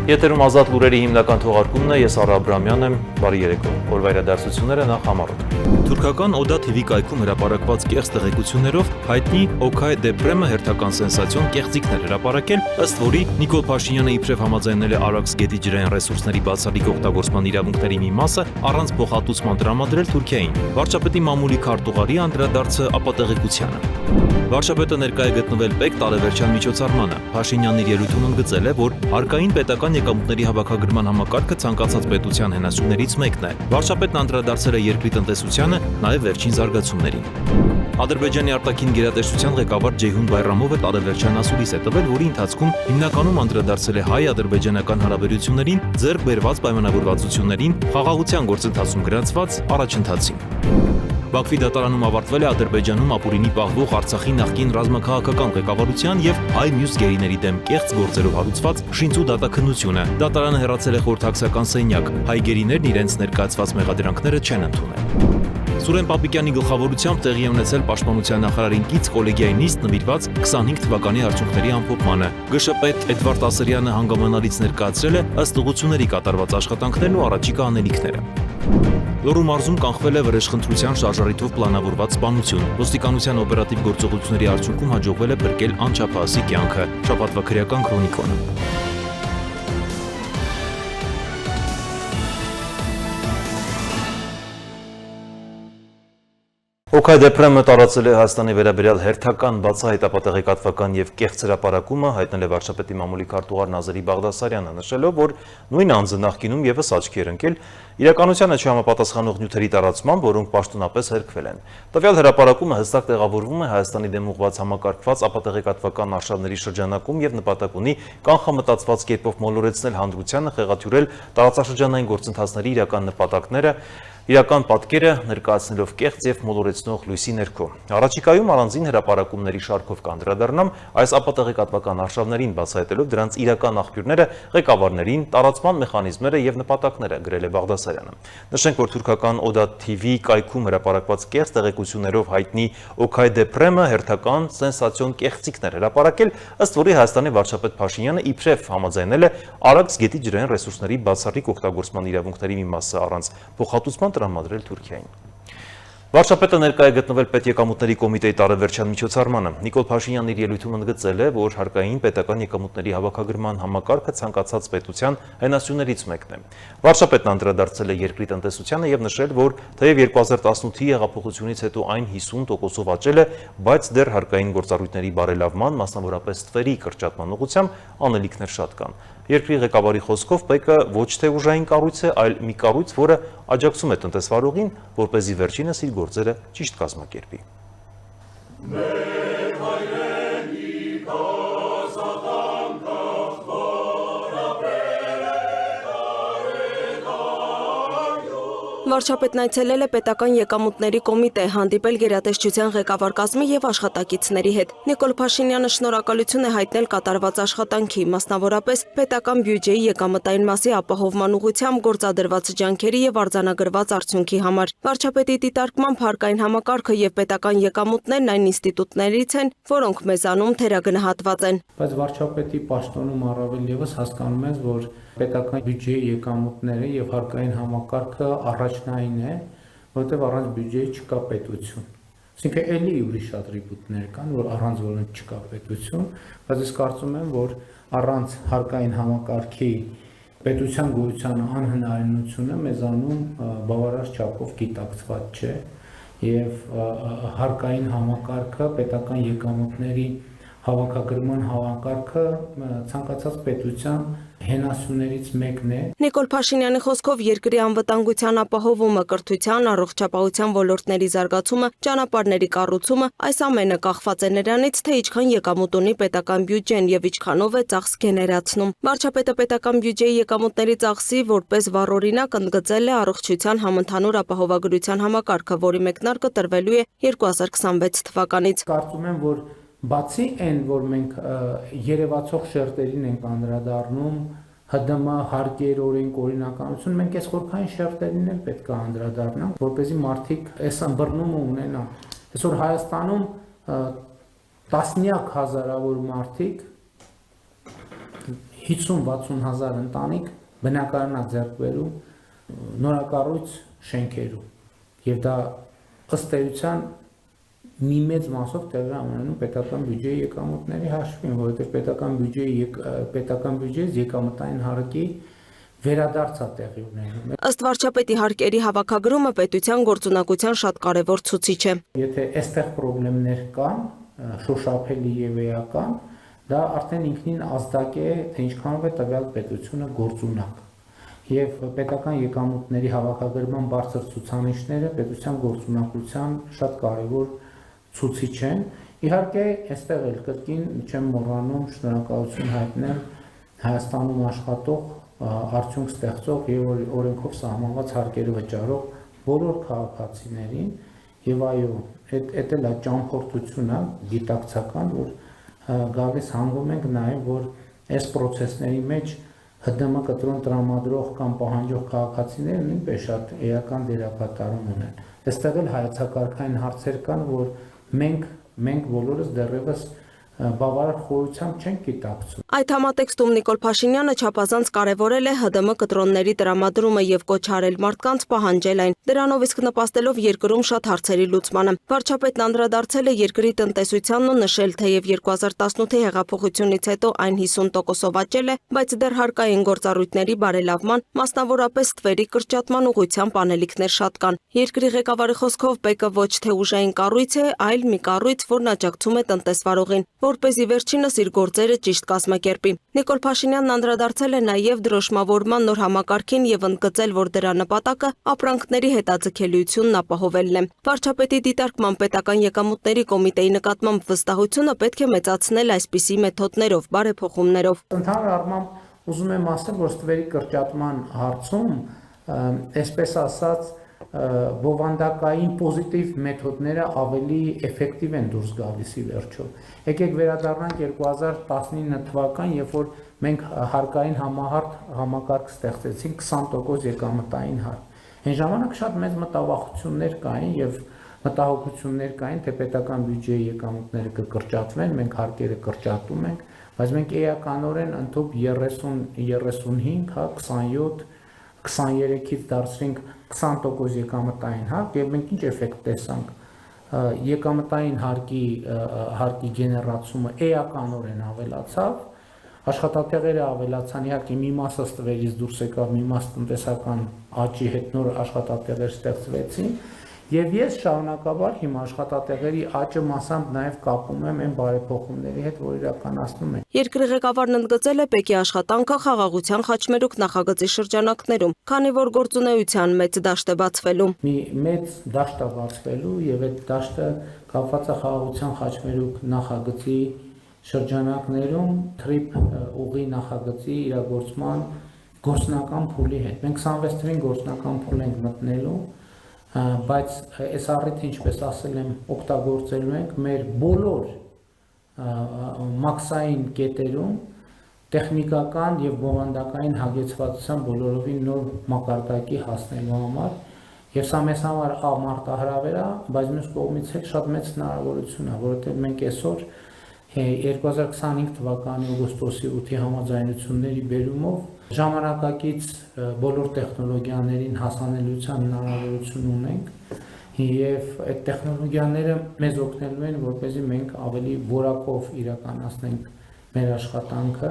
Եթերում ազատ լուրերի հիմնական թողարկումն է, ես Արա Աբրամյանն եմ, բարի երեկո, օրվա իրադարձությունները նախ համառոտ։ Թուրքական Օդա TV կայքում հրապարակված կեղծ տեղեկություններով հայտնի Okay Deprem-ը հերթական սենսացիոն կեղծիքներ հրապարակել, ըստ որի Նիկոլ Փաշինյանը իբրև համաձայնել է Արաքս գետի ջրային ռեսուրսների բացառիկ օգտագործման իրավունքների մի մասը առանց փոխհատուցման տրամադրել Թուրքիային։ Վարչապետի մամուլի քարտուղարի անդրադարձը ապատեղեկությանը։ Վարչապետը ներկա է գտնվել Պեկ տարեվերջյան միջոցառմանը։ Փաշինյանն իր ելույթում ընդգծել է, որ հարկային պետական եկամուտների հավաքագրման համակարգը ցանկացած պետության հենասյուներից մեկն է։ Վարչապետն անդրադարձել է երկրի տնտեսությանը, նաև վերջին զարգացումներին։ Ադրբեջանի արտաքին գերատեսչության ղեկավար Ջեյհուն Բայրամովը տարեվերջյան ասուլիս է տվել, որի ընթացքում հիմնականում անդրադարձել է հայ-ադրբեջանական հարաբերություններին, ձեռք բերված պայմանավորվածություններին, խաղաղության գործընթացում գրանցված առաջընթացին։ Բաքվի դատարանում ավարտվել է Ադրբեջանում ապուրինի պահվող Արցախի նախկին ռազմաքաղաքական ղեկավարության եւ հայ մյուս գերիների դեմ կեղծ գործերով հարուցված շինծու դատաքննությունը։ Դատարանը հեռացել է խորհրդակցական սենյակ, հայ գերիներն իրենց ներկայացված մեղադրանքները չեն ընդունել։ Սուրեն Պապիկյանի գլխավորությամբ տեղի է ունեցել Պաշտպանության նախարարին կից կոլեգիայի նիստ նվիրված 25 թվականի արդյունքների ամփոփմանը։ ԳՇՊետ Էդվարդ Ասրյանը հանգամանալից ներկայացրել է ըստ ուղղությունների կատարված աշխատանքներն ու առաջիկա անելիքները։ Լոռու մարզում կանխվել է վրեժխնդրության շարժառիթով պլանավորված սպանություն։ Ոստիկանության օպերատիվ գործողությունների արդյունքում հաջողվել է փրկել անչափահասի կյանքը։ Շաբաթվա քրեական քրոնիկոն։ Okay Deprem-ը տարածել է Հայաստանի վերաբերյալ հերթական բացահայտ ապատեղեկատվական եւ կեղծ հրապարակումը, հայտնել է վարչապետի մամուլի քարտուղար Նազարի Բաղդասարյանը, նշելով, որ նույն անձը նախկինում եւս աչքի էր ընկել իրականությանը չհամապատասխանող նյութերի տարածմամբ, որոնք պաշտոնապես հերքվել են։ Տվյալ հրապարակումը հստակ տեղավորվում է Հայաստանի դեմ ուղղված համակարգված ապատեղեկատվական արշավների շրջանակում եւ նպատակ ունի կանխամտածված կերպով մոլորեցնել հանրությանը, խեղաթյուրել տարածաշրջանային գործընթացների իրական նպատակները, իրական պատկերը ներկայացնելով կեղծ եւ մոլորեցնող լույսի ներքո։ Առաջիկայում առանձին հրապարակումների շարքով կանդրադառնամ այս ապատեղեկատվական արշավներին, բացահայտելով դրանց իրական աղբյուրները, ղեկավարներին, տարածման մեխանիզմները եւ նպատակները, գրել է Բաղդասարյանը։ Նշենք, որ թուրքական Օդա TV կայքում հրապարակված կեղծ տեղեկություններով հայտնի Okay Deprem-ը հերթական սենսացիոն կեղծիքներ հրապարակել, ըստ որի Հայաստանի վարչապետ Փաշինյանը իբրև համաձայնել է Արաքս գետի ջրային ռեսուրսների բացառիկ օգտագործման իրավունքների մի մասը առանց փոխհատուցման տրամադրել Թուրքիային։ Վարչապետը ներկա է գտնվել Պետեկամուտների կոմիտեի տարեվերջյան միջոցառմանը։ Նիկոլ Փաշինյանն իր ելույթում ընդգծել է, որ հարկային պետական եկամուտների հավաքագրման համակարգը ցանկացած պետության հենասյուներից մեկն է։ Վարչապետն անդրադարձել է երկրի տնտեսությանը եւ նշել, որ թեև 2018-ի հեղափոխությունից հետո այն 50%-ով աճել է, բայց դեռ հարկային գործառույթների բարելավման, մասնավորապես թվերի կրճատման ուղղությամբ անելիքներ շատ կան։ Երկրի ղեկավարի խոսքով ՊԵԿ-ը ոչ թե ուժային կառույց է, այլ մի կառույց, որը աջակցում է տնտեսվարողին, որպեսզի վերջինս իր գործերը ճիշտ կազմակերպի։ Վարչապետն այցելել է պետական եկամուտների կոմիտե, հանդիպել գերատեսչության ղեկավար կազմի եւ աշխատակիցների հետ։ Նիկոլ Փաշինյանը շնորհակալություն է հայտնել կատարված աշխատանքի, մասնավորապես պետական բյուջեի եկամտային մասի ապահովման ուղղությամբ գործադրված ջանքերի եւ արձանագրված արդյունքի համար։ Վարչապետի դիտարկմամբ հարկային համակարգը եւ պետական եկամուտներն այն ինստիտուտներից են, որոնք մեզանում թերագնահատված են։ Բայց վարչապետի պաշտոնում առավել եւս հասկանում ես, որ պետական բյուջեի եկամուտները եւ հարկային համակարգը առաջնային է, որտեղ առանց բյուջեի չկա պետություն։ Այսինքն էլի ուրիշ շատ ռիբուտներ կան, որ առանց որոնց չկա պետություն, բայց ես կարծում եմ, որ առանց հարկային համակարգի պետության գոյության անհնարինությունը մեզանում բավարար չափով գիտակցված չէ եւ հարկային համակարգը պետական եկամուտների հավաքագրման համակարգը ցանկացած պետության հենասյուներից մեկն է։ Նիկոլ Փաշինյանի խոսքով երկրի անվտանգության ապահովումը, կրթության, առողջապահության ոլորտների զարգացումը, ճանապարհների կառուցումը, այս ամենը կախված է նրանից, թե ինչքան եկամուտ ունի պետական բյուջեն եւ ինչքանով է ծախս գեներացնում։ Վարչապետը պետական բյուջեի եկամուտների ծախսի որպես վառօրինակ ընդգծել է առողջության համընդհանուր ապահովագրության համակարգը, որի մեկնարկը տրվելու է 2026 թվականից։ Կարծում եմ, որ բացի այն, որ մենք երևացող շերտերին ենք անդրադառնում, ՀԴՄ հարկեր, օրենք, օրինականություն, մենք այս խորքային շերտերին էլ պետք է անդրադառնանք, որպեսզի մարդիկ այս ըմբռնումը ունենան։ Այսօր Հայաստանում տասնյակ հազարավոր մարդիկ 50-60 հազար ընտանիք բնակարանա ձեռք բերում նորակառույց շենքերում եւ դա ըստ էության մի մեծ մասով տեղի ունենում պետական բյուջեի եկամուտների հաշվին, որովհետեւ պետական բյուջեից եկամտային հարկի վերադարձ է տեղի ունենում։ Ըստ վարչապետի հարկերի հավաքագրումը պետության գործունակության շատ կարևոր ցուցիչ է։ Եթե այստեղ խնդիրներ կան, շոշափելի եւ էական, դա արդեն ինքնին ազդակ է, թե ինչքանով է տվյալ պետությունը գործունակ։ Եվ պետական եկամուտների հավաքագրման բարձր ցուցանիշները պետության գործունակության շատ կարևոր ցուցիչ են։ Իհարկե, այստեղ էլ կրկին չեմ մոռանում շնորհակալություն հայտնել Հայաստանում աշխատող, արդյունք ստեղծող եւ օրենքով սահմանված հարկերը վճարող բոլոր քաղաքացիներին եւ այո, այդ էլ է ճամփորդությունը գիտակցական, որ գալիս հանգում ենք նաեւ, որ այս process-ների մեջ ՀԴՄ կտրոն տրամադրող կամ պահանջող քաղաքացիները նույնպես շատ էական դերակատարում ունեն։ Այստեղ էլ հայեցակարգային հարցեր կան, որ մենք բոլորս դեռևս բավարար խորությամբ չենք գիտակցում։ Այդ համատեքստում Նիկոլ Փաշինյանը չափազանց կարևորել է ՀԴՄ կտրոնների տրամադրումը եւ կոչ արել մարդկանց պահանջել այն։ Դրանով իսկ նպաստելով երկրում շատ հարցերի լուծմանը։ Վարչապետն անդրադարձել է երկրի տնտեսությանն ու նշել, թեև 2018-ի հեղափոխությունից հետո այն 50%-ով աճել է, բայց դեռ հարկային գործառույթների բարելավման, մասնավորապես թվերի կրճատման ուղղությամբ անելիքներ շատ կան։ Երկրի ղեկավարի խոսքով ՊԵԿ-ը ոչ թե ուժային կառույց է, այլ մի կառույց, որն աջակցում է տնտեսվարողին, որպեսզի վերջինս իր գործերը ճիշտ կազմակերպի։ Նիկոլ Փաշինյանն անդրադարձել է նաև դրոշմավորման նոր համակարգին եւ ընդգծել, որ դրա նպատակը ապրանքների հետաձգելիությունն ապահովելն է։ Վարչապետի դիտարկման պետական եկամուտների կոմիտեի նկատմամբ վստահությունը պետք է մեծացնել այսպիսի մեթոդներով, բարեփոխումներով։ Ընդհանուր առմամբ ուզում եմ ասել, որ ստվերի կրճատման հարցում, այսպես ասած, բովանդակային պոզիտիվ մեթոդները ավելի էֆեկտիվ են դուրս գալիս ի վերջո։ Եկեք վերադառնանք 2019 թվական, երբ որ մենք հարկային համակարգ ստեղծեցինք 20% եկամտային հարկ։ Այն ժամանակ շատ մեծ մտավախություններ կային եւ մտահոգություններ կային, թե պետական բյուջեի եկամուտները կկրճատվեն, մենք հարկերը կրճատում ենք, բայց մենք էականորեն ընդհանուր 30-35, 27 23-ից դարձրինք 20% եկամտային հարկ եւ մենք ինչ էֆեկտ տեսանք եկամտային հարկի գեներացումը էականորեն ավելացավ, աշխատատեղերը ավելացան, իհարկե մի մասը ստվերից դուրս եկավ, մի մասը տնտեսական աճի հետ նոր աշխատատեղեր ստեղծվեցին եւ ես շարունակաբար հիմա աշխատատեղերի աճը մասամբ նաեւ կապում եմ այն բարեփոխումների հետ, որ իրականացնում են։ Երկրի ղեկավարն ընդգծել է ՊԵԿ-ի աշխատանքը խաղաղության խաչմերուկ նախագծի շրջանակներում, քանի որ գործունեության մեծ դաշտ է բացվելու։ Մի մեծ դաշտ է բացվելու եւ այդ դաշտը կապված է խաղաղության խաչմերուկ նախագծի շրջանակներում թրիփ ուղի նախագծի իրագործման գործնական փուլի հետ։ Մենք 26 թվականին գործնական փուլ ենք մտնելու, բայց այս առիթը, ինչպես ասել եմ, օգտագործելու ենք մեր բոլոր մաքսային կետերում տեխնիկական եւ բովանդակային հագեցվածության բոլորովին նոր մակարդակի հասնելու համար եւ սա մեզ համար մարտահրավեր է, բայց մյուս կողմից էլ շատ մեծ հնարավորություն է, որովհետեւ մենք այսօր 2025 թվականի օգոստոսի 8-ի համաձայնությունների բերումով ժամանակակից բոլոր տեխնոլոգիաներին հասանելիության հնարավորություն ունենք եւ այդ տեխնոլոգիաները մեզ օգնելու են, որպեսզի մենք ավելի որակով իրականացնենք մեր աշխատանքը,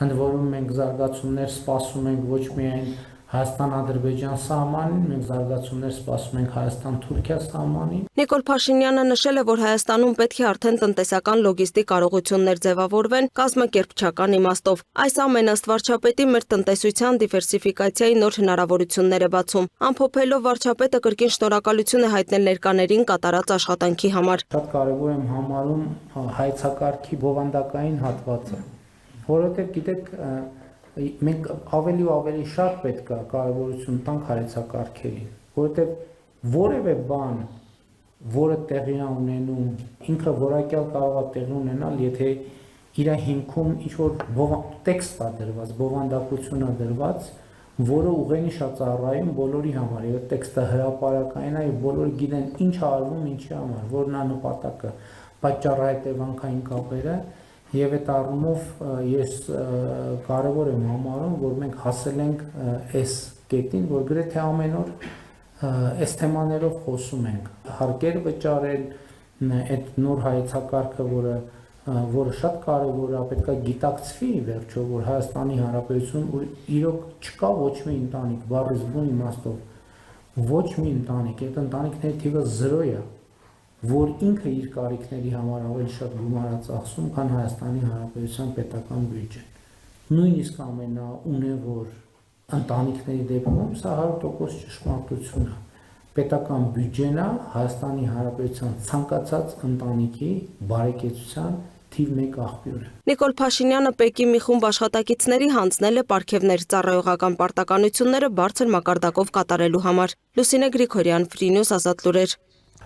ընդ որում մենք զարգացումներ սպասում ենք ոչ միայն Հայաստան-Ադրբեջան սահմանին, մենք զարգացումներ սպասում ենք Հայաստան-Թուրքիա սահմանին։ Նիկոլ Փաշինյանը նշել է, որ Հայաստանում պետք է արդեն տնտեսական լոգիստիկ կարողություններ ձևավորվեն կազմակերպչական իմաստով։ Այս ամենը ըստ վարչապետի մեր տնտեսության դիվերսիֆիկացիայի նոր հնարավորություններ է բացում։ Ամփոփելով վարչապետը կրկին շնորհակալություն է հայտնել ներկաներին կատարած աշխատանքի համար։ Շատ կարևոր եմ համարում հայեցակարգի բովանդակային հատվածը, որովհետև գիտեք, մենք ավելի ու ավելի շատ պետք է կարևորություն տանք հայեցակարգերին, որովհետև որևէ բան, որը տեղի է ունենում, ինքը որակյալ կարող է տեղի ունենալ, եթե իր հիմքում ինչ-որ տեքստ է դրված, բովանդակություն է դրված, որը ուղենիշ է ծառայում բոլորի համար, եւ տեքստը հրապարակային է եւ բոլորը գիտեն ինչ է արվում, ինչի համար, որն է նպատակը, պատճառահետևանքային կապերը Եվ այդ առումով ես կարևոր եմ համարում, որ մենք հասել ենք այս կետին, որ գրեթե ամեն օր այս թեմաներով խոսում ենք։ Հարկեր վճարել, այդ նոր հայեցակարգը, որը շատ կարևոր է, պետք է գիտակցվի վերջո, որ Հայաստանի Հանրապետություն իրոք չկա ոչ մի ընտանիք, բառից բուն իմաստով, ոչ մի ընտանիք, այդ ընտանիքների թիվը 0 է, որ ինքը իր կարիքների համար ավելի շատ գումար է ծախսում, քան Հայաստանի Հանրապետության պետական բյուջեն։ Նույնիսկ ամենաունևոր ընտանիքների դեպքում սա 100% ճշմարտություն է։ Պետական բյուջեն է Հայաստանի Հանրապետության ցանկացած ընտանիքի բարեկեցության թիվ 1 աղբյուրը։ Նիկոլ Փաշինյանը ՊԵԿ-ի մի խումբ աշխատակիցների հանձնել է պարգևներ ծառայողական պարտականությունները բարձր մակարդակով կատարելու համար։ Լուսինե Գրիգորյան, Free News, Ազատ լուրեր։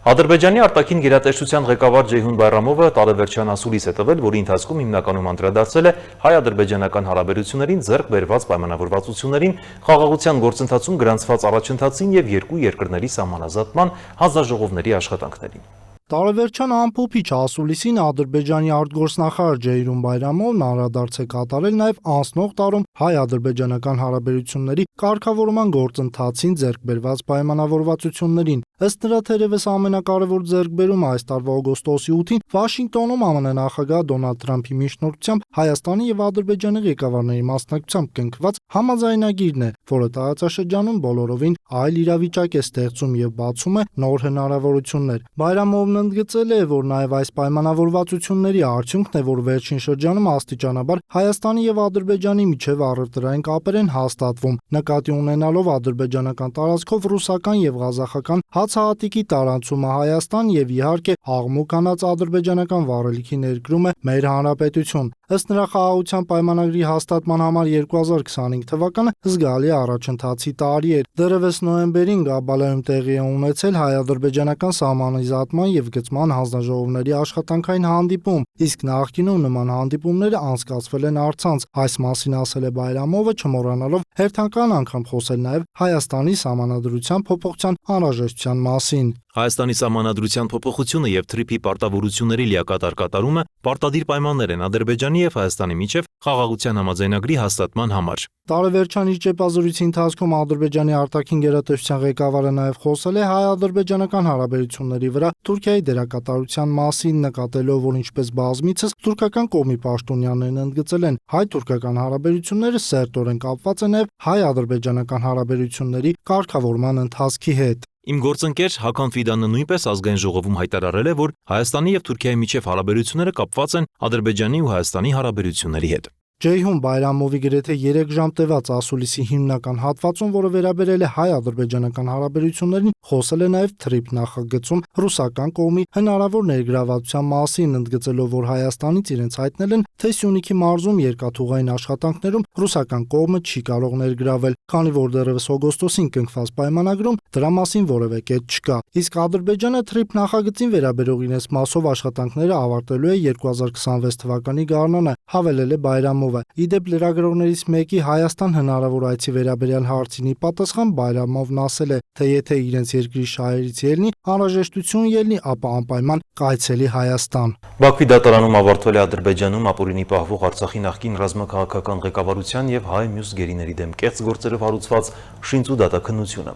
Ադրբեջանի արտաքին գերատեսչության ղեկավար Ջեյհուն Բայրամովը տարեվերջյան ասուլիս է տվել, որի ընթացքում հիմնականում անդրադարձել է հայ-ադրբեջանական հարաբերություններին, ձեռք բերված պայմանավորվածություններին, խաղաղության գործընթացում գրանցված առաջընթացին եւ երկու երկրների սահմանազատման հանձնաժողովների աշխատանքներին։ Տարեվերջյան ամփոփիչ ասուլիսին Ադրբեջանի արտգործնախարար Ջեյհուն Բայրամովն անդրադարձ է կատարել նաև անցնող տարում հայ-ադրբեջանական հարաբերությունների կարգավորման գործընթացին ձեռք բերված պայմանավորվածություններին։ Ըստ նրա, թերևս ամենակարևոր ձեռքբերումը այս տարվա օգոստոսի 8-ին Վաշինգտոնում ԱՄՆ նախագահ Դոնալդ Թրամփի միջնորդությամբ Հայաստանի եւ Ադրբեջանի ղեկավարների մասնակցությամբ կնքված համաձայնագիրն է, որը տարածաշրջանում բոլորովին այլ իրավիճակ է ստեղծում եւ բացում է նոր հնարավորություններ։ Բայրամովն ընդգծել է, որ նաև այս պայմանավորվածությունների արդյունքն է, որ վերջին շրջանում աստիճանաբար Հայաստանի եւ Ադրբեջանի միջև առևտրային կապեր են հաստատվում, նկատի ունենալով ադրբեջանական տարածքով ռուսական եւ ղազախական հացահատիկի տարանցումը Հայաստան եւ իհարկե աղմուկ հանած ադրբեջանական վառելիքի ներկրումը մեր հանրապետություն։ Ըստ նրա, խաղաղության պայմանագրի հաստատման համար 2025 թվականը զգալի առաջընթացի տարի էր։ Դեռևս նոյեմբերին Գաբալայում տեղի է ունեցել հայ-ադրբեջանական սահմանի զատման եւ գծման հանձնաժողովների աշխատանքային հանդիպում, իսկ նախկինում նման հանդիպումները անցկացվել են առցանց։ Այս մասին ասել է Բայրամովը, չմոռանալով հերթական անգամ խոսել նաև Հայաստանի սահմանադրության փոփոխության անհրաժեշտության մասին։ Հայաստանի սահմանադրության փոփոխությունը եւ թրիփի պարտավորությունների լիակատար կատարումը պարտադիր պայմաններ են Ադրբեջանի եւ Հայաստանի միջև խաղաղության համաձայնագրի հաստատման համար։ Տարեվերջան իր ճեպազրույցի ընթացքում Ադրբեջանի արտաքին գերատեսչության ղեկավարը նաև խոսել է հայ-ադրբեջանական հարաբերությունների վրա Թուրքիայի դերակատարության մասին, նկատելով, որ ինչպես բազմիցս թուրքական կողմի պաշտոնյաներն ընդգծել են, հայ-թուրքական հարաբերությունները սերտորեն կապված են նաև հայ-ադրբեջանական հարաբերությունների կարգավորման ընթացքի հետ։ Իմ գործընկեր Հական Ֆիդանը նույնպես ազգային ժողովում հայտարարել է, որ Հայաստանի եւ Թուրքիայի միջև հարաբերությունները կապված են Ադրբեջանի ու Հայաստանի հարաբերությունների հետ։ Ջեյհուն Բայրամովի գրեթե 3 ժամ տևած ասուլիսի հիմնական հատվածում, որը վերաբերել է հայ-ադրբեջանական հարաբերություններին, խոսել է նաև թրիփ նախագծում ռուսական կողմի հնարավոր ներգրավվածության մասին, ընդգծելով, որ Հայաստանից իրենց հայտնել են, թե Սյունիքի մարզում երկաթուղային աշխատանքներում ռուսական կողմը չի կարող ներգրավել, քանի որ դեռևս օգոստոսին կնքված պայմանագրում դրա մասին որևէ կետ չկա։ Իսկ Ադրբեջանը թրիփ նախագծին վերաբերող իրենց մասով աշխատանքները ավարտելու է 2026 թվականի գարնանը, հավելել է Բայրամովը։ Իդեպ լրագրողներից մեկի Հայաստան հնարավոր այցի վերաբերյալ հարցին ի պատասխան Բայրամովն ասել է, թե եթե իրենց երկրի շահերից ելնի, անհրաժեշտություն ելնի, ապա անպայման կայցելի Հայաստան։ Բաքվի դատարանում ավարտվել է Ադրբեջանում ապօրինի պահվող Արցախի նախկին ռազմաքաղաքական ղեկավարության եւ հայ մյուս գերիների դեմ կեղծ գործերով հարուցված շինծ ու դատաքննությունը։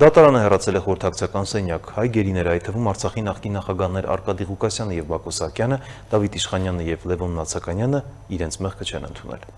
Դատարանը հեռացել է խորհրդակցական սենյակ, հայ գերիները, այդ թվում Արցախի նախկին նախագահներ Արկադի Ղուկասյանը եւ Բակո Սահակյանը, Դավիթ Իշխանյանը եւ Լևոն Նացականյանը իրենց մեղքը չեն ընդունել։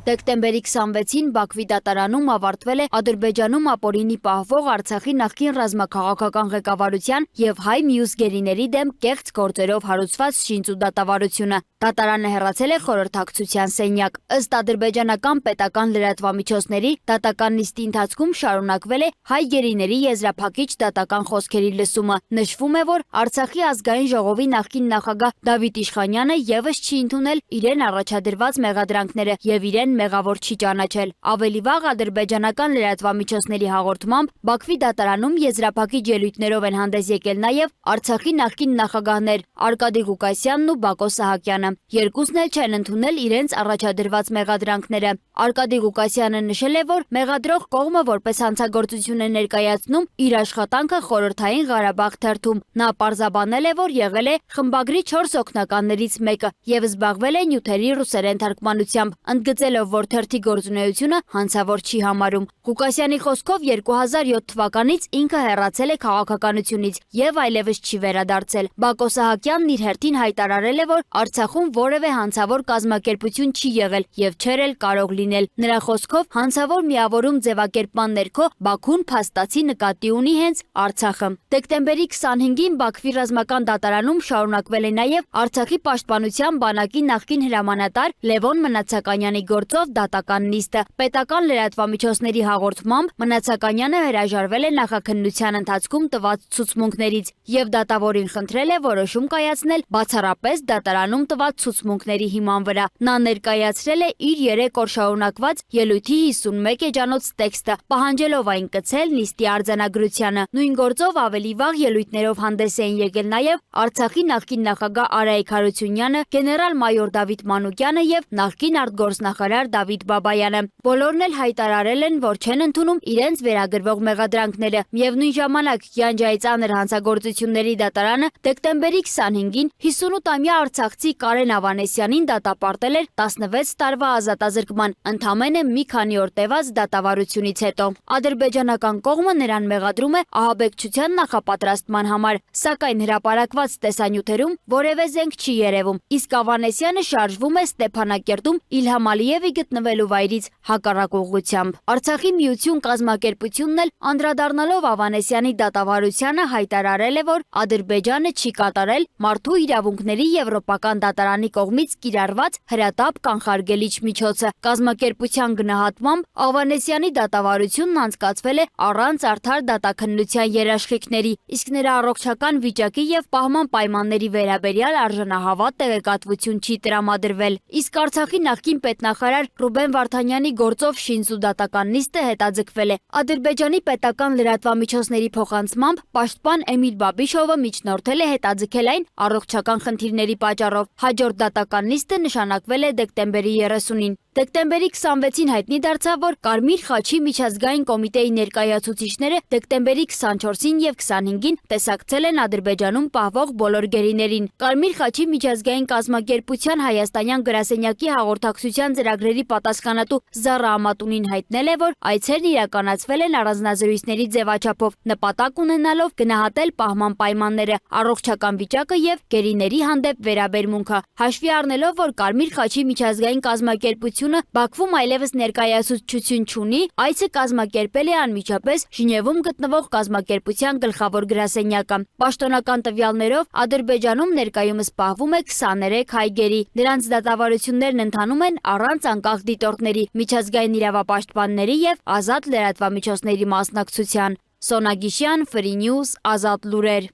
Դեկտեմբերի 26-ին Բաքվի դատարանում ավարտվել է Ադրբեջանում ապօրինի պահվող Արցախի նախկին ռազմաքաղաքական ղեկավարության եւ հայ մյուս գերիների դեմ կեղծ գործերով հարուցված շինծ ու դատավարությունը։ Դատարանը հեռացել է խորհրդակցության սենյակ։ Ըստ ադրբեջանական պետական լրատվամիջոցների, դատական նիստի ընթացքում շարունակվել է հայ գերիների եզրափակիչ դատական խոսքերի լսումը։ Նշվում է, որ Արցախի ազգային ժողովի նախկին նախագահ Դավիթ Իշխանյանը եւս չի ընդունել իրեն առաջադրված մեղադրանքները եւ իրեն ամեն մեղավոր չի ճանաչել։ Ավելի վաղ ադրբեջանական լրատվամիջոցների հաղորդմամբ Բաքվի դատարանում եզրափակիչ ելույթներով են հանդես եկել նաև Արցախի նախկին նախագահներ Արկադի Ղուկասյանն ու Բակո Սահակյանը։ Երկուսն էլ չեն ընդունել իրենց առաջադրված մեղադրանքները։ Արկադի Ղուկասյանը նշել է, որ մեղադրող կողմը որպես հանցագործություն է ներկայացնում իր աշխատանքը խորհրդային Ղարաբաղ թերթում։ Նա պարզաբանել է, որ եղել է խմբագրի 4 օգնականներից մեկը եւ զբաղվել է նյութերի ռուսերեն թարգմանությամբ, ընդգծելով, որ թերթի գործունեությունը հանցավոր չի համարում։ Ղուկասյանի խոսքով 2007 թվականից ինքը հեռացել է քաղաքականությունից եւ այլևս չի վերադարձել։ Բակո Սահակյանն իր հերթին հայտարարել է, որ Արցախում որևէ հանցավոր կազմակերպություն չի եղել եւ չէր էլ կարող լինել։ Նրա խոսքով հանցավոր միավորում ձևակերպման ներքո Բաքուն փաստացի նկատի ունի հենց Արցախը։ Դեկտեմբերի 25-ին Բաքվի ռազմական դատարանում շարունակվել է նաև Արցախի պաշտպանության բանակի նախկին հրամանատար Լևոն Մնացականյանի գործով դատական նիստը։ Պետական լրատվամիջոցների հաղորդմամբ Մնացականյանը հրաժարվել է նախաքննության ընթացքում տված ցուցմունքներից եւ դատավորին խնդրել է որոշում կայացնել բացառապես դատարանում տված ցուցմունքների հիման վրա։ Նա ներկայացրել է իր 3 օր շարունակված ելույթի 51 էջանոց տեքստը, պահանջելով այն կցել նիստի արձանագրությանը։ Նույն գործով ավելի վաղ ելույթներով հանդես էին եկել նաև Արցախի նախկին նախագահ Արայիկ Հարությունյանը, գեներալ-մայոր Դավիթ Մանուկյանը եւ նախկին արտգործնախարար Դավիթ Բաբայանը։ Բոլորն էլ հայտարարել են, որ չեն ընդունում իրենց վերագրվող մեղադրանքները։ Միևնույն ժամանակ Յանջայի ծանր հանցագործությունների դատարանը դեկտեմբերի 25-ին 58-ամյա արցախցի Կարեն Ավանեսյանին դատապարտել էր 16 տարվա ազատազրկման, ընդամենը մի քանի օր տևած դատավարությունից հետո։ Ադրբեջանական կողմը նրան մեղադրում է ահաբեկչության նախապատրաստման համար, սակայն հրապարակված տեսանյութերում որևէ զենք չի երևում, իսկ Ավանեսյանը շարժվում է Ստեփանակերտում Իլհամ Ալիևի գտնվելու վայրից հակառակ ուղղությամբ։ Արցախի միություն կազմակերպությունն էլ անդրադառնալով Ավանեսյանի դատավարությանը հայտարարել է, որ Ադրբեջանը չի կատարել մարդու իրավունքների եվրոպական դատարանի կողմից կիրառված հրատապ կանխարգելիչ միջոցը։ Կազմակերպության գնահատմամբ Ավանեսյանի դատավարությունն անցկացվել է առանց արդար դատաքննության երաշխիքների, իսկ նրա առողջական վիճակի եւ պահման պայմանների վերաբերյալ արժանահավատ տեղեկատվություն չի տրամադրվել։ Իսկ Արցախի նախկին պետնախարար Ռուբեն Վարդանյանի գործով շինծու դատական նիստը հետաձգվել է։ Ադրբեջանի պետական լրատվամիջոցների փոխանցմամբ պաշտպան Էմիլ Բաբիշովը միջնորդել է հետաձգել այն առողջական խնդիրների պատճառով։ Հաջորդ դատական նիստը նշանակվել է դեկտեմբերի 30-ին։ Դեկտեմբերի 26-ին հայտնի դարձավ, որ Կարմիր խաչի միջազգային կոմիտեի ներկայացուցիչները դեկտեմբերի 24-ին եւ 25-ին տեսակցել են Ադրբեջանում պահվող բոլոր գերիներին։ Կարմիր խաչի միջազգային կազմակերպության հայաստանյան գրասենյակի հաղորդակցության ծրագրերի պատասխանատու Զառա Ամատունին հայտնել է, որ այցերն իրականացվել են առանձնազրույցների ձևաչափով, նպատակ ունենալով գնահատել պահման պայմանները, առողջական վիճակը եւ գերիների հանդեպ վերաբերմունքը։ Հաշվի առնելով, որ Կարմիր խաչի միջազգային կազմակերպությունը Բաքվում այլևս ներկայացուցչություն չունի, այցը կազմակերպել է անմիջապես Ժնևում գտնվող կազմակերպության գլխավոր գրասենյակը։ Պաշտոնական տվյալներով Ադրբեջանում ներկայումս պահվում է 23 հայ գերի։ Նրանց դատավարություններն ընթանում են առանց անկախ դիտորդների, միջազգային իրավապաշտպանների եւ ազատ լրատվամիջոցների մասնակցության։ Սոնա Գիշյան, Free News, Ազատ լուրեր։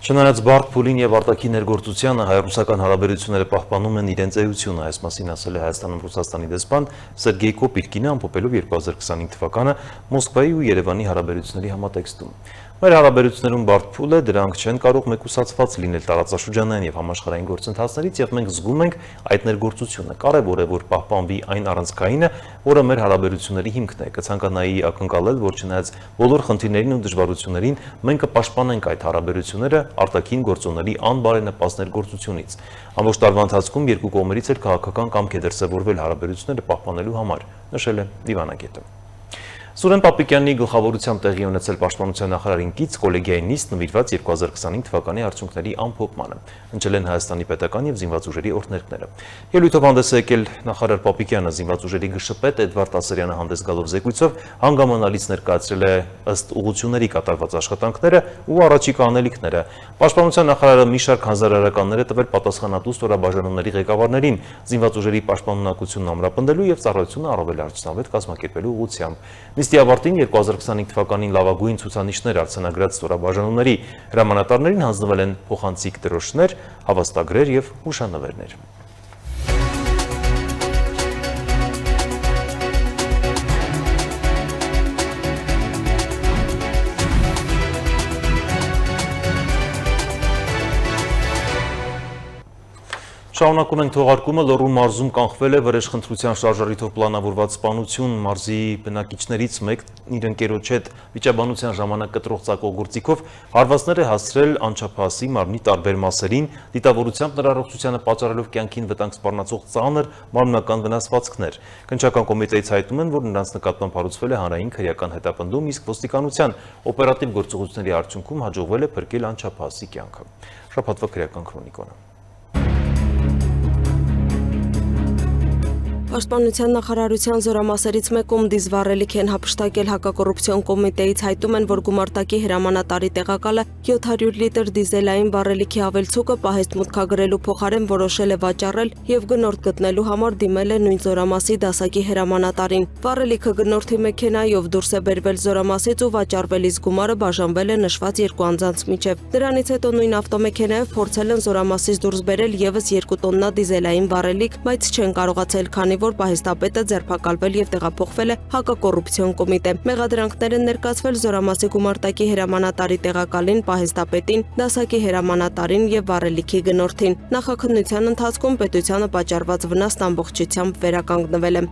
Չնայած բարդ փուլին եւ արտաքին ներգործությանը հայ-ռուսական հարաբերությունները պահպանում են իրենց էությունը, այս մասին ասել է Հայաստանում Ռուսաստանի դեսպան Սերգեյ Կոպիրկինը ամփոփելով 2025 թվականը Մոսկվայի ու Երևանի հարաբերությունների համատեքստում։ Մեր հարաբերություններում բարդ փուլ է, դրանք չեն կարող մեկուսացված լինել տարածաշրջանային եւ համաշխարհային գործընթացներից եւ մենք զգում ենք այդ ներգործությունը։ Կարեւոր է, որ պահպանվի այն առանցքայինը, որը մեր հարաբերությունների հիմքն է։ Կցանկանայի ակնկալել, որ չնայած բոլոր խնդիրներին ու դժվարություններին մենք կպաշտպանենք այդ հարաբերությունները արտաքին գործոնների անբարենպաստ ներգործությունից։ Ամբողջ տարվա ընթացքում երկու կողմերից էլ քաղաքական կամք է դրսևորվել հարաբերությունները պահպանելու համար, նշել է դիվանագետը։ Սուրեն Պապիկյանի գլխավորությամբ տեղի ունեցել պաշտպանության նախարարին կից կոլեգիայի նիստ նվիրված 2025 թվականի արդյունքների ամփոփմանը, հնչել են Հայաստանի պետական եւ զինված ուժերի օրդներկները։ Ելույթով հանդես է եկել նախարար Պապիկյանը, զինված ուժերի գշպետ Էդվարդ Ասարյանը հանդես գալով զեկույցով հանգամանալից ներկայացրել է ըստ ուղղությունների կատարված աշխատանքները ու առաջիկա անելիքները։ Պաշտպանության նախարարը մի շարք հանրարարականներ է տվել պատասխանատու ստորաբաժանումների ղեկավարներին զինված ուժերի պաշտպանունակությունն ամրապնդելու եւ ծառայությունը առավել արդյունավետ կազմակերպելու ուղղությամբ։ Նիստի ավարտին 2025 թվականին լավագույն ցուցանիշներ արձանագրած ստորաբաժանումների հրամանատարներին հանձնվել են փոխանցիկ դրոշներ, հավաստագրեր եւ հուշանվերներ։ Շարունակում ենք թողարկումը, Լոռու մարզում կանխվել է վրեժխնդրության շարժառիթով պլանավորված սպանություն, մարզի բնակիչներից մեկն իր ընկերոջ հետ վիճաբանության ժամանակ կտրող ծակող գործիքով հարվածներ է հասցրել անչափահասի մարմնի տարբեր մասերին, դիտավորությամբ նրա առողջությանը պատճառելով կյանքին վտանգ սպառնացող ծանր մարմնական վնասվածքներ։ Քննչական կոմիտեից հայտնում են, որ նրանց նկատմամբ հարուցվել է հանրային քրեական հետապնդում, իսկ ոստիկանության օպերատիվ գործողությունների արդյունքում հաջողվել է փրկել անչափահասի կյանքը։ Շաբաթվա քրեական քրոնիկոն։ Պաշտպանության նախարարության զորամասերից մեկում դիզվառելիք են հափշտակել հակակոռուպցիոն կոմիտեից հայտում են, որ գումարտակի հրամանատարի տեղակալը 700 լիտր դիզելային վառելիքի ավելցուկը պահեստ մուտքագրելու փոխարեն որոշել է վաճառել եւ գնորդ գտնելու համար դիմել է նույն զորամասի դասակի հրամանատարին։ Վառելիքը գնորդի մեքենայով դուրս է բերվել զորամասից ու վաճառվել, իսկ գումարը բաժանվել է նշված երկու անձանց միջև։ Դրանից հետո նույն ավտոմեքենայով փորձել են զորամասից դուրս բերել եւս 2 տոննա դիզելային վառելիք, բայց չեն կարողացել, քանի որ պահեստապետը ձերբակալվել եւ տեղափոխվել է հակակոռուպցիոն կոմիտե։ Մեղադրանքներ են ներկայացվել զորամասի գումարտակի հրամանատարի տեղակալին, պահեստապետին, դասակի հրամանատարին եւ վառելիքի գնորդին։ Նախաքննության ընթացքում պետությանը պատճառված վնասն ամբողջությամբ վերականգնվել է։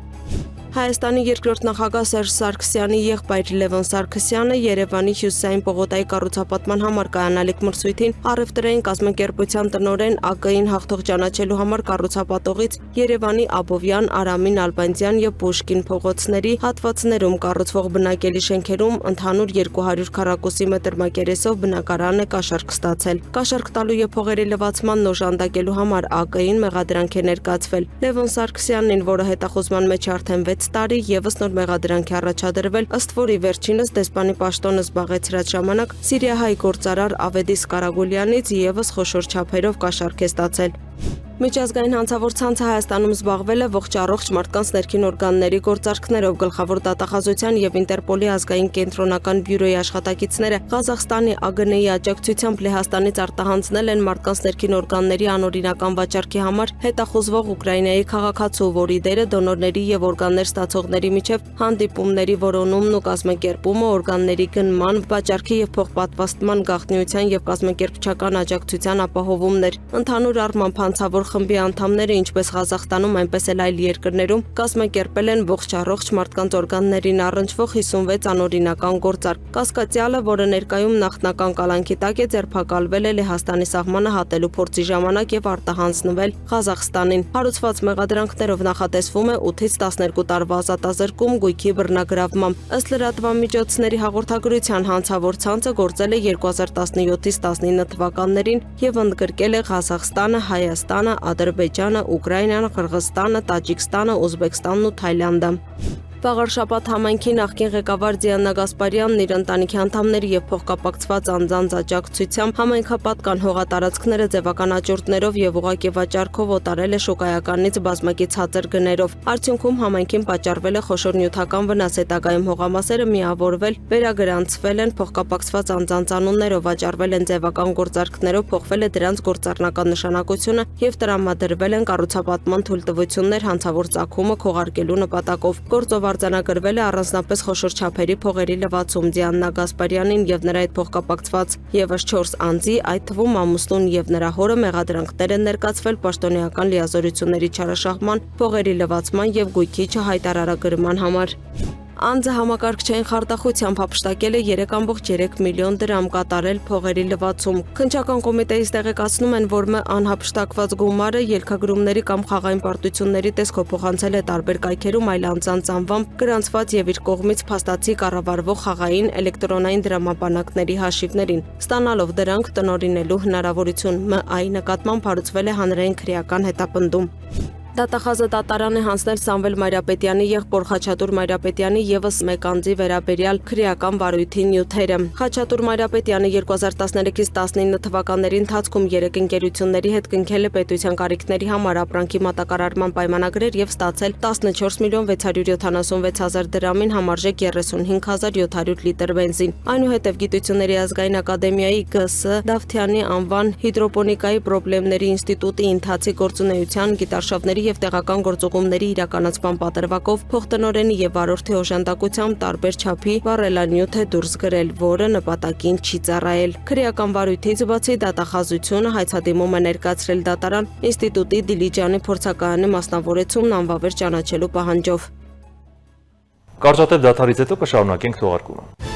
Հայաստանի երկրորդ նախագահ Սերժ Սարգսյանի եղբայր Լևոն Սարգսյանը Երևանի Հյուսիսային պողոտայի կառուցապատման համար կայանալիք մրցույթին առևտրային կազմակերպության տնօրեն ԱԿ-ին հաղթող ճանաչելու համար կառուցապատողից Երևանի Աբովյան, Արամին, Ալբանդյան եւ Պուշկին փողոցների հատվածներում կառուցվող բնակելի շենքերում ընդհանուր 200 քառակուսի մետր մակերեսով բնակարան է կաշառք ստացել։ Կաշառք տալու եւ փողերի լվացման օժանդակելու համար ԱԿ-ին մեղադրանք է ներկայացվել։ Լևոն Սարգսյանին, որը հետախուզման մեջ արդեն 6 տարի եւս նոր մեղադրանք է առաջադրվել, ըստ որի վերջինս դեսպանի պաշտոնը զբաղեցրած ժամանակ սիրիահայ գործարար Ավեդիս Կարագուլյանից եւս խոշոր չափերով կաշառք է ստացել։ Միջազգային հանցավոր ցանցը Հայաստանում զբաղվել է ողջ առողջ մարդկանց ներքին օրգանների գործարքներով, գլխավոր դատախազության եւ Ինտերպոլի ազգային կենտրոնական բյուրոյի աշխատակիցները Ղազախստանի ԱԳՆ-ի աջակցությամբ Լեհաստանից արտահանձնել են մարդկանց ներքին օրգանների անօրինական վաճառքի համար հետախուզվող Ուկրաինայի քաղաքացու, որի դերը դոնորների եւ օրգաններ ստացողների միջև հանդիպումների որոնումն ու կազմակերպումը, օրգանների գնման, վաճառքի եւ փոխպատվաստման գաղտնիության եւ կազմակերպչական աջակցության ապահովումն էր։ Ընդհանուր առմամբ հանցավոր խմբի անդամները ինչպես Ղազախստանում, այնպես էլ այլ երկրներում կազմակերպել են ողջ առողջ մարդկանց օրգաններին առնչվող 56 անօրինական գործարք։ Կասկածյալը, որը ներկայում նախնական կալանքի տակ է, ձերբակալվել է Լեհաստանի սահմանը հատելու փորձի ժամանակ եւ արտահանձնվել Ղազախստանին։ Հարուցված մեղադրանքներով նախատեսվում է 8-ից 12 տարվա ազատազրկում գույքի բռնագրավմամբ։ Ըստ լրատվամիջոցների հաղորդագրության հանցավոր ցանցը գործել է 2017-ից 19 թվականներին եւ ընդգրկել է Ղազախստանը, Հայաստանը, Ադրբեջանը, Ուկրաինան, Қырғызստանը, Տաջիկստանը, Ուզբեկստանն ու Թայլանդը։ Վաղար շաբաթ համայնքի նախկին ղեկավար Դիանա Գասպարյանն իր ընտանիքի անդամների եւ փոխկապակցված անձանց աջակցությամբ համայնքապատկան հողատարածքները ձևական աճուրդներով եւ ուղղակի վաճառքով օտարել է շոկայականից բազմակի ցածր գներով։ Արդյունքում համայնքին պատճառվել է խոշոր նյութական վնաս, հետագայում հողամասերը միավորվել, վերագրանցվել են փոխկապակցված անձանց անուններով, վաճառվել են ձևական գործարքներով, փոխվել է դրանց գործառնական նշանակությունը եւ տրամադրվել են կառուցապատման թույլտվություններ հանցավոր ծագումը քողարկելու նպատակով։ Գործով արձանագրվել է առանձնապես խոշոր չափերի փողերի լվացում Դիանա Գասպարյանին եւ նրա հետ փոխկապակցված եւս 4 անձի, այդ թվում ամուսնուն եւ նրա հորը մեղադրանքներ են ներկայացվել պաշտոնեական լիազորությունների չարաշահման, փողերի լվացման եւ գույքի չհայտարարագրման համար։ Անձը համակարգչային խարտախությամբ հափշտակել է 3.3 միլիոն դրամ կատարել փողերի լվացում։ Քննչական կոմիտեից տեղեկացնում են, որ անհափշտակված գումարը ելքագրումների կամ խաղային պարտությունների տեսքով փոխանցել է տարբեր կայքերում այլ անձանց անվամբ գրանցված եւ իր կողմից փաստացի կառավարվող խաղային էլեկտրոնային դրամապանակների հաշիվներին, ստանալով դրանք տնօրինելու հնարավորություն։ ՄԱ-ի նկատմամբ հարուցվել է հանրային քրեական հետապնդում։ Դատախազը դատարան է հանձնել Սամվել Մայրապետյանի եղբոր Խաչատուր Մայրապետյանի եւս մեկ անձի վերաբերյալ քրեական վարույթի նյութերը։ Խաչատուր Մայրապետյանը 2013-ից 19 թվականների ընթացքում 3 ընկերությունների հետ կնքել է պետության կարիքների համար ապրանքի մատակարարման պայմանագրեր եւ ստացել 14 միլիոն 676 հազար դրամին համարժեք 35700 լիտր բենզին։ Այնուհետև Գիտությունների ազգային ակադեմիայի ԳՍ Դավթյանի անվան հիդրոպոնիկայի պրոբլեմների ինստիտուտի ընթացիկ գործունեության գիտարշավների եւ տեղական գործողումների իրականացման պատրվակով փոխտնօրենի եւ վարորդի օժանդակությամբ տարբեր չափի վառելանյութ է դուրս գրել, որը նպատակին չի ծառայել։ Քրեական վարույթից բացի դատախազությունը հայցադիմում է ներկայացրել դատարան ինստիտուտի Դիլիջանի փորձակայանի մասնավորեցումն անվավեր ճանաչելու պահանջով։ Կարճատև դադարից հետո կշարունակենք թողարկումը։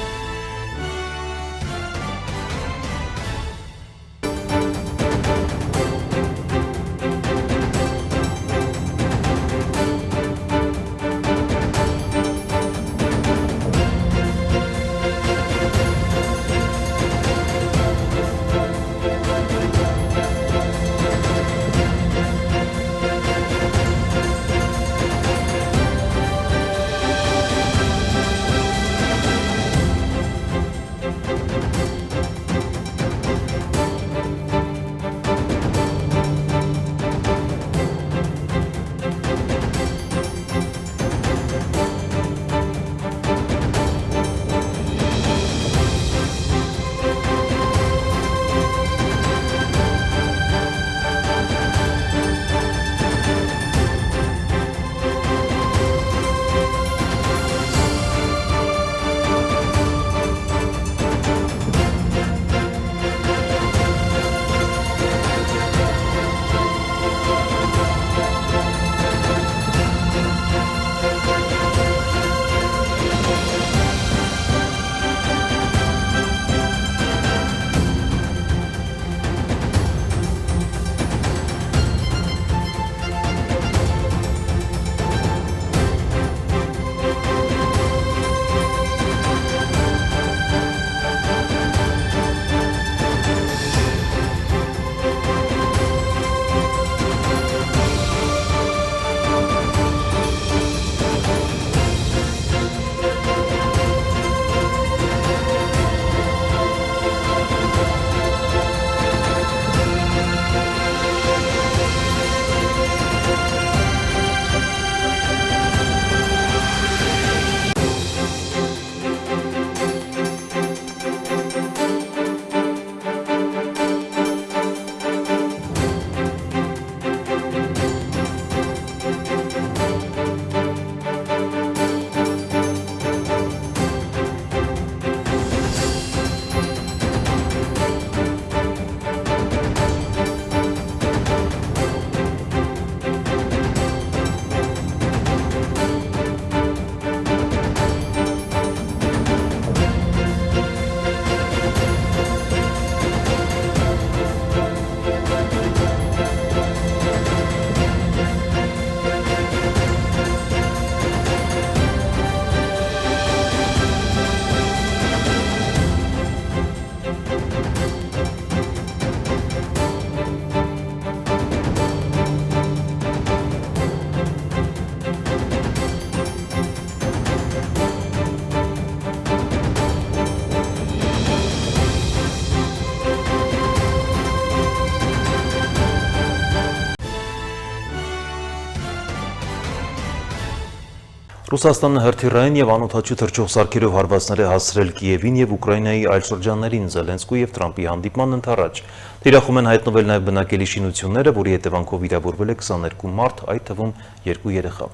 Ռուսաստանը հրթիռային եւ անօդաչու թռչող սարքերով հարվածներ է հասցրել Կիևին եւ Ուկրաինայի այլ շրջաններին Զելենսկու եւ Թրամփի հանդիպման ընթառաջ։ Թիրախում են հայտնվել նաեւ բնակելի շինությունները, որի հետևանքով վիրավորվել է 22 մարդ, այդ թվում 2 երեխա։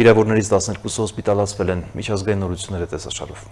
Վիրավորներից 12-ը հոսպիտալացվել են։ Միջազգային նորությունները տեսաշարով։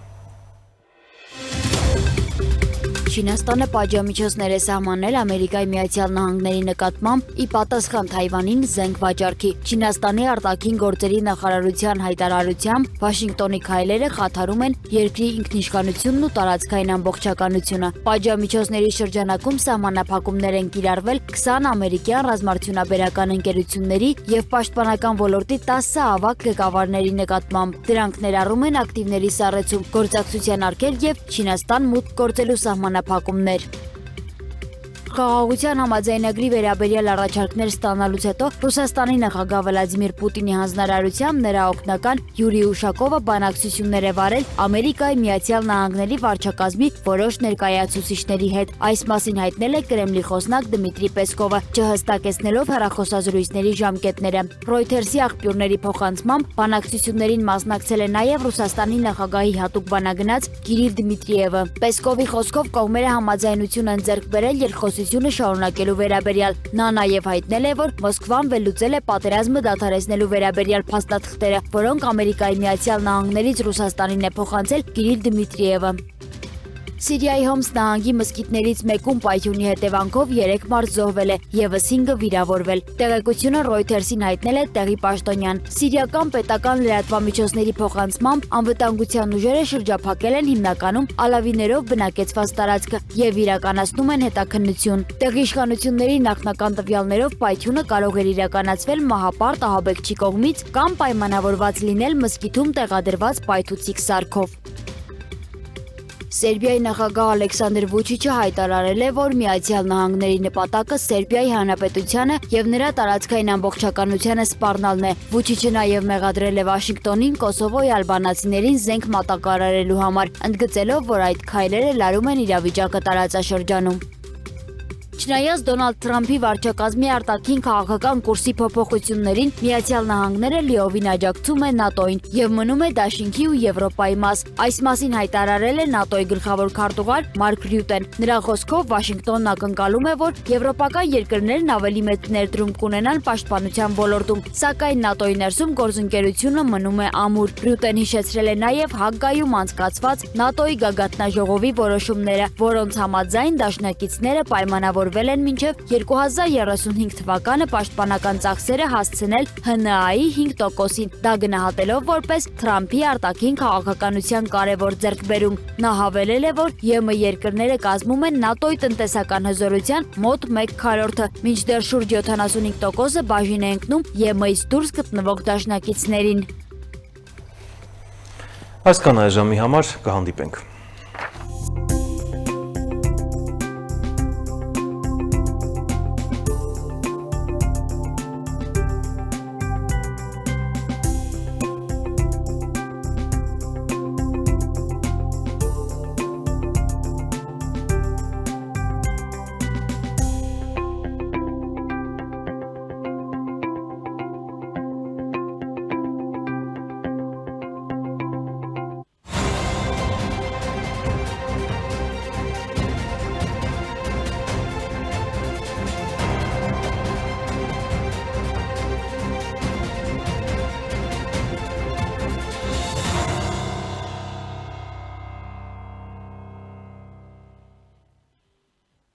Չինաստանը պատժամիջոցներ է սահմանել Ամերիկայի Միացյալ Նահանգների նկատմամբ ի պատասխան Թայվանին զենք վաճառքի։ Չինաստանի արտաքին գործերի նախարարության հայտարարությամբ Վաշինգտոնի քայլերը խաթարում են երկրի ինքնիշխանությունն ու տարածքային ամբողջականությունը։ Պատժամիջոցների շրջանակում սահմանափակումներ են կիրառվել 20 ամերիկյան ռազմարտությունաբերական ընկերությունների եւ պաշտպանական ոլորտի 10 ավագ ղեկավարների նկատմամբ։ Դրանք ներառում են ակտիվների սառեցում, գործակցության արգել եւ Չինաստան մուտք գործելու սահմանափակումներ։ Խաղաղության համաձայնագրի վերաբերյալ առաջարկներ ստանալուց հետո Ռուսաստանի նախագահ Վլադիմիր Պուտինի հանձնարարությամբ նրա օգնական Յուրի Ուշակովը բանակցություններ է վարել Ամերիկայի Միացյալ Նահանգների վարչակազմի որոշ ներկայացուցիչների հետ։ Այս մասին հայտնել է Կրեմլի խոսնակ Դմիտրի Պեսկովը, չհստակեցնելով հեռախոսազրույցների ժամկետները։ Reuters-ի աղբյուրների փոխանցմամբ բանակցություններին մասնակցել է նաև Ռուսաստանի նախագահի հատուկ բանագնաց Կիրիլ Դմիտրիևը։ Պեսկովի խոսքով կողմերը համաձայնություն են ձեռք բերել երկխոսություն գործընկերությունը շարունակելու վերաբերյալ։ Նա նաև հայտնել է, որ Մոսկվան վերլուծել է պատերազմը դադարեցնելու վերաբերյալ փաստաթղթերը, որոնք Ամերիկայի Միացյալ Նահանգներից Ռուսաստանին է փոխանցել Կիրիլ Դմիտրիևը։ Սիրիայի Հոմս նահանգի մզկիթներից մեկում պայթյունի հետևանքով 3 մարդ զոհվել է, ևս 5-ը վիրավորվել։ Տեղեկությունը Reuters-ին հայտնել է տեղի պաշտոնյան։ Սիրիական պետական լրատվամիջոցների փոխանցմամբ անվտանգության ուժերը շրջափակել են հիմնականում ալավիներով բնակեցված տարածքը եւ իրականացնում են հետաքննություն։ Տեղի իշխանությունների նախնական տվյալներով պայթյունը կարող էր իրականացվել մահապարտ ահաբեկչի կողմից կամ պայմանավորված լինել մզկիթում տեղադրված պայթուցիկ սարքով։ Սերբիայի նախագահ Ալեքսանդր Վուչիչը հայտարարել է, որ Միացյալ Նահանգների նպատակը Սերբիայի Հանրապետությանը եւ նրա տարածքային ամբողջականությանը սպառնալն է։ Վուչիչը նաեւ մեղադրել է Վաշինգտոնին Կոսովոյի ալբանացիներին զենք մատակարարելու համար, ընդգծելով, որ այդ քայլերը լարում են իրավիճակը տարածաշրջանում։ Չնայած Դոնալդ Թրամփի վարչակազմի արտաքին քաղաքական կուրսի փոփոխություններին, Միացյալ Նահանգները լիովին աջակցում է ՆԱՏՕ-ին եւ մնում է Դաշինքի ու Եվրոպայի մաս։ Այս մասին հայտարարել է ՆԱՏՕ-ի գլխավոր քարտուղար Մարկ Ռյուտեն։ Նրա խոսքով Վաշինգտոնն ակնկալում է, որ եվրոպական երկրներն ավելի մեծ ներդրում կունենան պաշտպանության ոլորտում, սակայն ՆԱՏՕ-ի ներսում գործընկերությունը մնում է ամուր։ Ռյուտեն հիշեցրել է նաեւ Հագգայում անցկացված ՆԱՏՕ-ի գագաթնաժողովի որոշումները, որոնց համաձայն դաշնակիցները պայմանավորվել են մինչև 2035 թվականը պաշտպանական ծախսերը հասցնել ՀՆԱ-ի 5%-ին, դա գնահատելով որպես Թրամփի արտաքին քաղաքականության կարևոր ձեռքբերում։ Նա հավելել է, որ ԵՄ երկրները կազմում են ՆԱՏՕ-ի տնտեսական հզորության մոտ 1/4-ը, մինչդեռ շուրջ 75%-ը բաժին է ընկնում ԵՄ-ից դուրս գտնվող դաշնակիցներին։ Այսքան այժմի համար կհանդիպենք։